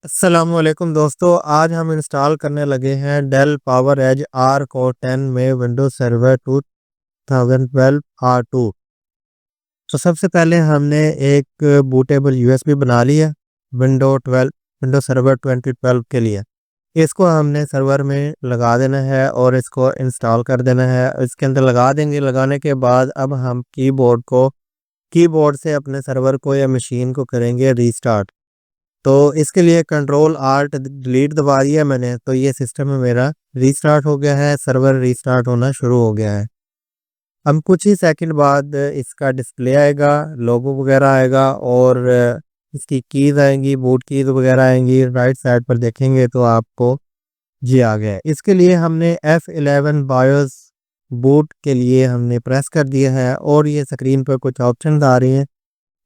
अस्सलामुअलैकुम दोस्तों, आज हम इंस्टॉल करने लगे हैं Dell power edge R core 10 में विंडोज सर्वर 2012 R2। तो सबसे पहले हमने एक बूटेबल यूएसबी बना लिया विंडो सर्वर 2012 के लिए। इसको हमने सर्वर में लगा देना है और इसको इंस्टॉल कर देना है। इसके अंदर लगा देंगे। लगाने के बाद अब हम कीबोर्ड से अपने सर्वर को या मशीन को करेंगे रीस्टार्ट। तो इसके लिए कंट्रोल आल्ट डिलीट दबा दिया मैंने, तो ये सिस्टम में मेरा रीस्टार्ट हो गया है, सर्वर रीस्टार्ट होना शुरू हो गया है। अब कुछ ही सेकंड बाद इसका डिस्प्ले आएगा, लोगो वगैरह आएगा और इसकी कीज आएंगी, बूट कीज वगैरह आएंगी। राइट साइड पर देखेंगे तो आपको जी आ गया है। इसके लिए हमने F11 बायोस बूट के लिए हमने प्रेस कर दिया है और ये स्क्रीन पर कुछ ऑप्शन आ रही हैं।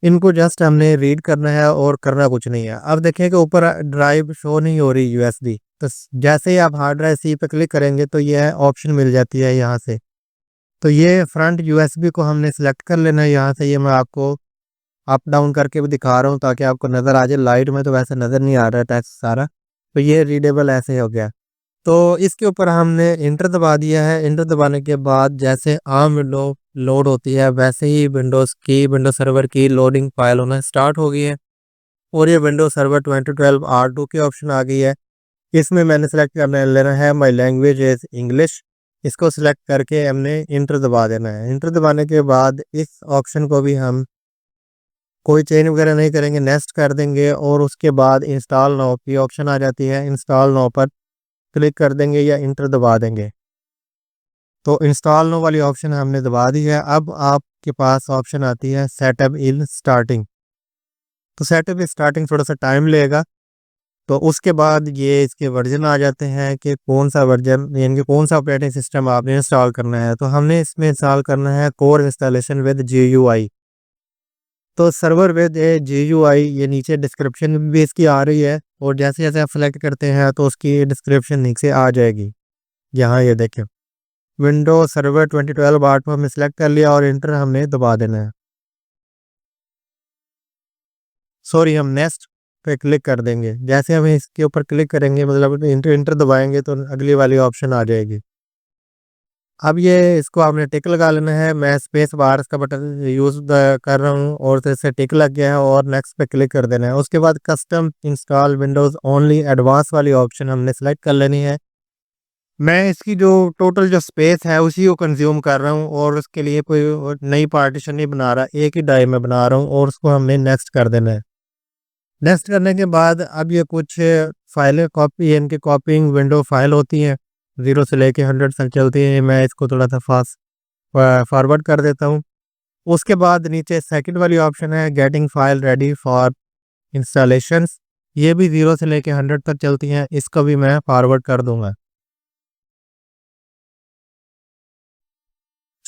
इनको जस्ट हमने रीड करना है और करना कुछ नहीं है। अब देखें कि ऊपर ड्राइव शो नहीं हो रही यूएसबी, तो जैसे ही आप हार्ड ड्राइव सी पे क्लिक करेंगे तो यह ऑप्शन मिल जाती है यहाँ से। तो ये फ्रंट यूएसबी को हमने सेलेक्ट कर लेना है यहाँ से। ये मैं आपको अप डाउन करके भी दिखा रहा हूँ ताकि आपको नज़र आ जाए। लाइट में तो वैसे नज़र नहीं आ रहा है टेक्स्ट सारा। तो ये रीडेबल ऐसे हो गया। तो इसके ऊपर हमने इंटर दबा दिया है। इंटर दबाने के बाद जैसे आम विंडो लोड होती है वैसे ही विंडो सर्वर की लोडिंग फाइल होना स्टार्ट हो गई है और ये विंडो सर्वर 2012 R2 की ऑप्शन आ गई है। इसमें मैंने सेलेक्ट करना लेना है माई लैंग्वेज इज इंग्लिश। इसको सिलेक्ट करके हमने इंटर दबा देना है। इंटर दबाने के बाद इस ऑप्शन को भी हम कोई चेंज वगैरह नहीं करेंगे, नेक्स्ट कर देंगे और उसके बाद इंस्टॉल नाउ की ऑप्शन आ जाती है। इंस्टॉल नाउ पर क्लिक कर देंगे या इंटर दबा देंगे। तो इंस्टॉल नो वाली ऑप्शन हमने दबा दी है। अब आपके पास ऑप्शन आती है सेटअप इन स्टार्टिंग। तो सेटअप इन स्टार्टिंग थोड़ा सा टाइम लेगा। तो उसके बाद ये इसके वर्जन आ जाते हैं कि कौन सा वर्जन यानी कि कौन सा ऑपरेटिंग सिस्टम आपने इंस्टॉल करना है। तो हमने इसमें इंस्टॉल करना है कोर इंस्टॉलेशन विद GUI। तो सर्वर विद GUI ये नीचे डिस्क्रिप्शन में भी इसकी आ रही है और जैसे जैसे आप सेलेक्ट करते हैं तो उसकी डिस्क्रिप्शन नीचे आ जाएगी। यहाँ ये देखें विंडो सर्वर 2012 आर्ट को हमने सेलेक्ट कर लिया और इंटर हमने दबा देना है। सॉरी, हम नेक्स्ट पे क्लिक कर देंगे। जैसे हम इसके ऊपर क्लिक करेंगे मतलब इंटर दबाएंगे तो अगली वाली ऑप्शन आ जाएगी। अब ये इसको आपने टिक लगा लेना है। मैं स्पेस बार का बटन यूज कर रहा हूँ और तो इससे टिक लग गया है और नेक्स्ट पे क्लिक कर देना है। उसके बाद custom install Windows only advance वाली ऑप्शन हमने सेलेक्ट कर लेनी है। मैं इसकी जो टोटल जो स्पेस है उसी को कंज्यूम कर रहा हूँ और उसके लिए कोई नई पार्टीशन नहीं बना रहा, एक ही ड्राइव में बना रहा हूँ और उसको हमने नेक्स्ट कर देना है। नेक्स्ट करने के बाद अब ये कुछ फाइलें कॉपी इनकी कॉपिंग विंडो फाइल होती हैं, 0 से लेके 100 तक चलती हैं। मैं इसको थोड़ा सा फास्ट फॉरवर्ड कर देता हूँ। उसके बाद नीचे सेकंड वाली ऑप्शन है getting file ready for installations. ये भी 0 से लेके 100 तक चलती हैं, इसको भी मैं फॉरवर्ड कर दूंगा।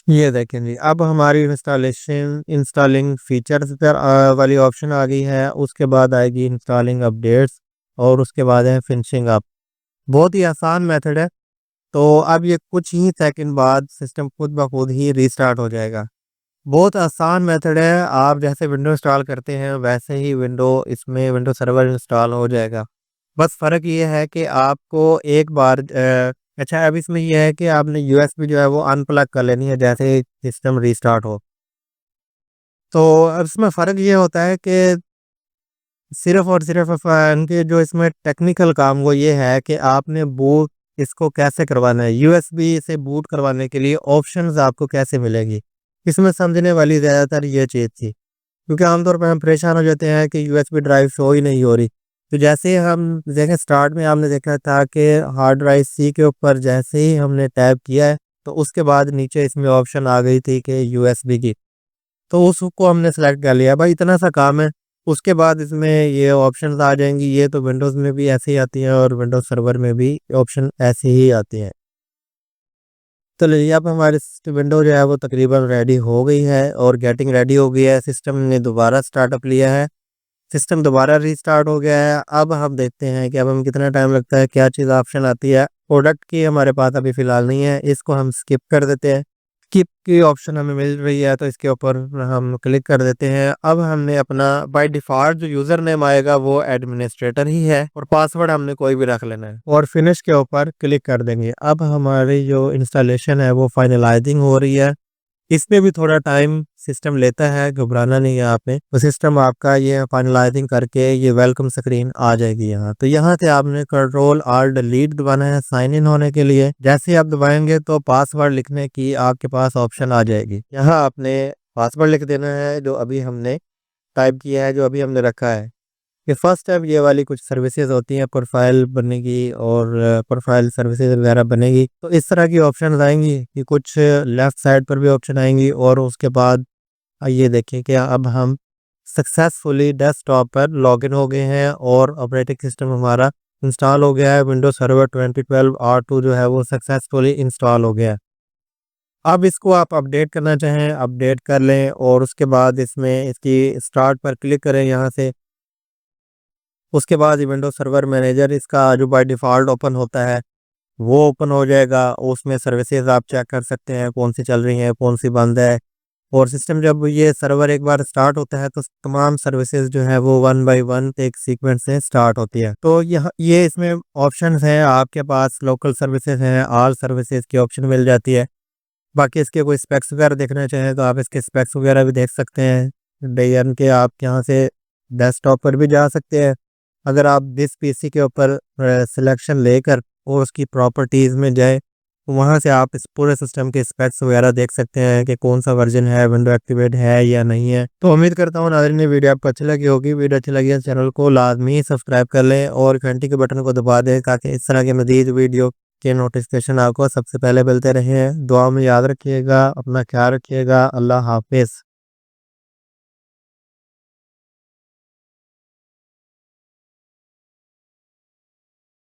ये देखें जी, अब हमारी इंस्टॉलिंग फीचर्स पर वाली ऑप्शन आ गई है। उसके बाद आएगी इंस्टॉलिंग अपडेट्स और उसके बाद है फिनिशिंग अप। बहुत ही आसान मेथड है। तो अब ये कुछ ही सेकंड बाद सिस्टम खुद ब खुद ही रीस्टार्ट हो जाएगा। बहुत आसान मेथड है। आप जैसे विंडो इंस्टॉल करते हैं वैसे ही इसमें विंडो सर्वर इंस्टॉल हो जाएगा। बस फ़र्क ये है कि आपको एक बार अच्छा, अब इसमें यह है कि आपने यूएसबी जो है वो अनप्लग कर लेनी है जैसे ही सिस्टम रीस्टार्ट हो। तो अब इसमें फ़र्क ये होता है कि सिर्फ़ और सिर्फ़ इनके जो इसमें टेक्निकल काम वो ये है कि आपने बूट इसको कैसे करवाना है। यूएसबी से बूट करवाने के लिए ऑप्शंस आपको कैसे मिलेंगी, इसमें समझने वाली ज़्यादातर ये चीज़ थी। क्योंकि आमतौर पर हम परेशान हो जाते हैं कि यूएसबी ड्राइव शो ही नहीं हो रही। तो जैसे ही हम देखें स्टार्ट में आपने देखा था कि हार्ड ड्राइव सी के ऊपर जैसे ही हमने टैप किया है तो उसके बाद नीचे इसमें ऑप्शन आ गई थी कि यूएसबी की। तो उसको हमने सेलेक्ट कर लिया। भाई इतना सा काम है। उसके बाद इसमें ये ऑप्शंस आ जाएंगी। ये तो विंडोज़ में भी ऐसे ही आती हैं और विंडोज़ सर्वर में भी ऑप्शन ऐसे ही आते हैं। तो चलिए अब हमारी विंडो जो है वो तकरीबन रेडी हो गई है और गेटिंग रेडी हो गई है। सिस्टम ने दोबारा स्टार्टअप लिया है, सिस्टम दोबारा रीस्टार्ट हो गया है। अब हम देखते हैं कि अब हम कितना टाइम लगता है, क्या चीज़ ऑप्शन आती है। प्रोडक्ट की हमारे पास अभी फ़िलहाल नहीं है, इसको हम स्किप कर देते हैं। स्किप की ऑप्शन हमें मिल रही है, तो इसके ऊपर हम क्लिक कर देते हैं। अब हमने अपना बाय डिफ़ॉल्ट जो यूज़र नेम आएगा वो एडमिनिस्ट्रेटर ही है और पासवर्ड हमने कोई भी रख लेना है और फिनिश के ऊपर क्लिक कर देंगे। अब हमारी जो इंस्टॉलेशन है वो फाइनलाइजिंग हो रही है। इसमें भी थोड़ा टाइम सिस्टम लेता है, घबराना नहीं है आपने। तो सिस्टम आपका ये फाइनलाइजिंग करके ये वेलकम स्क्रीन आ जाएगी यहाँ। तो यहाँ से आपने कंट्रोल ऑल्ट डिलीट दबाना है साइन इन होने के लिए। जैसे ही आप दबाएंगे तो पासवर्ड लिखने की आपके पास ऑप्शन आ जाएगी। यहाँ आपने पासवर्ड लिख देना है जो अभी हमने टाइप किया है, जो अभी हमने रखा है। ये फर्स्ट स्टेप ये वाली कुछ सर्विसेज होती हैं, प्रोफाइल बनेगी और प्रोफाइल सर्विसेज वगैरह बनेगी। तो इस तरह की ऑप्शन आएंगी कि कुछ लेफ्ट साइड पर भी ऑप्शन आएंगी और उसके बाद ये देखें कि अब हम सक्सेसफुली डेस्कटॉप पर लॉगिन हो गए हैं और ऑपरेटिंग सिस्टम हमारा इंस्टॉल हो गया है। विंडोज सर्वर 2012 R2 जो है वो सक्सेसफुली इंस्टॉल हो गया है। अब इसको आप अपडेट करना चाहें अपडेट कर लें और उसके बाद इसमें इसकी स्टार्ट पर क्लिक करें यहाँ से। उसके बाद विंडोज सर्वर मैनेजर इसका जो बाय डिफ़ॉल्ट ओपन होता है वो ओपन हो जाएगा। उसमें सर्विसेज आप चेक कर सकते हैं कौन सी चल रही हैं, कौन सी बंद है। और सिस्टम जब ये सर्वर एक बार स्टार्ट होता है तो तमाम सर्विसेज जो है वो वन बाय वन एक सीक्वेंस से स्टार्ट होती है। तो यह ये इसमें ऑप्शंस हैं आपके पास, लोकल सर्विसेज हैं, ऑल सर्विसेज की ऑप्शन मिल जाती है। बाकी इसके कोई स्पेक्स वगैरह देखना चाहें तो आप इसके स्पेक्स वगैरह भी देख सकते हैं। डेयन के आप यहाँ से डेस्कटॉप पर भी जा सकते हैं। अगर आप दिस पीसी के ऊपर सिलेक्शन लेकर और उसकी प्रॉपर्टीज़ में जाए तो वहाँ से आप इस पूरे सिस्टम के स्पेक्स वगैरह देख सकते हैं कि कौन सा वर्जन है, विंडो एक्टिवेट है या नहीं है। तो उम्मीद करता हूँ नाज़रीन ये वीडियो आपको अच्छी लगी होगी। वीडियो अच्छी लगी है चैनल को लाजमी सब्सक्राइब कर लें और घंटी के बटन को दबा दें ताकि इस तरह के मज़ीद वीडियो के नोटिफिकेशन आपको सबसे पहले मिलते रहें। दुआ में याद रखिएगा, अपना ख्याल रखिएगा। अल्लाह हाफिज़।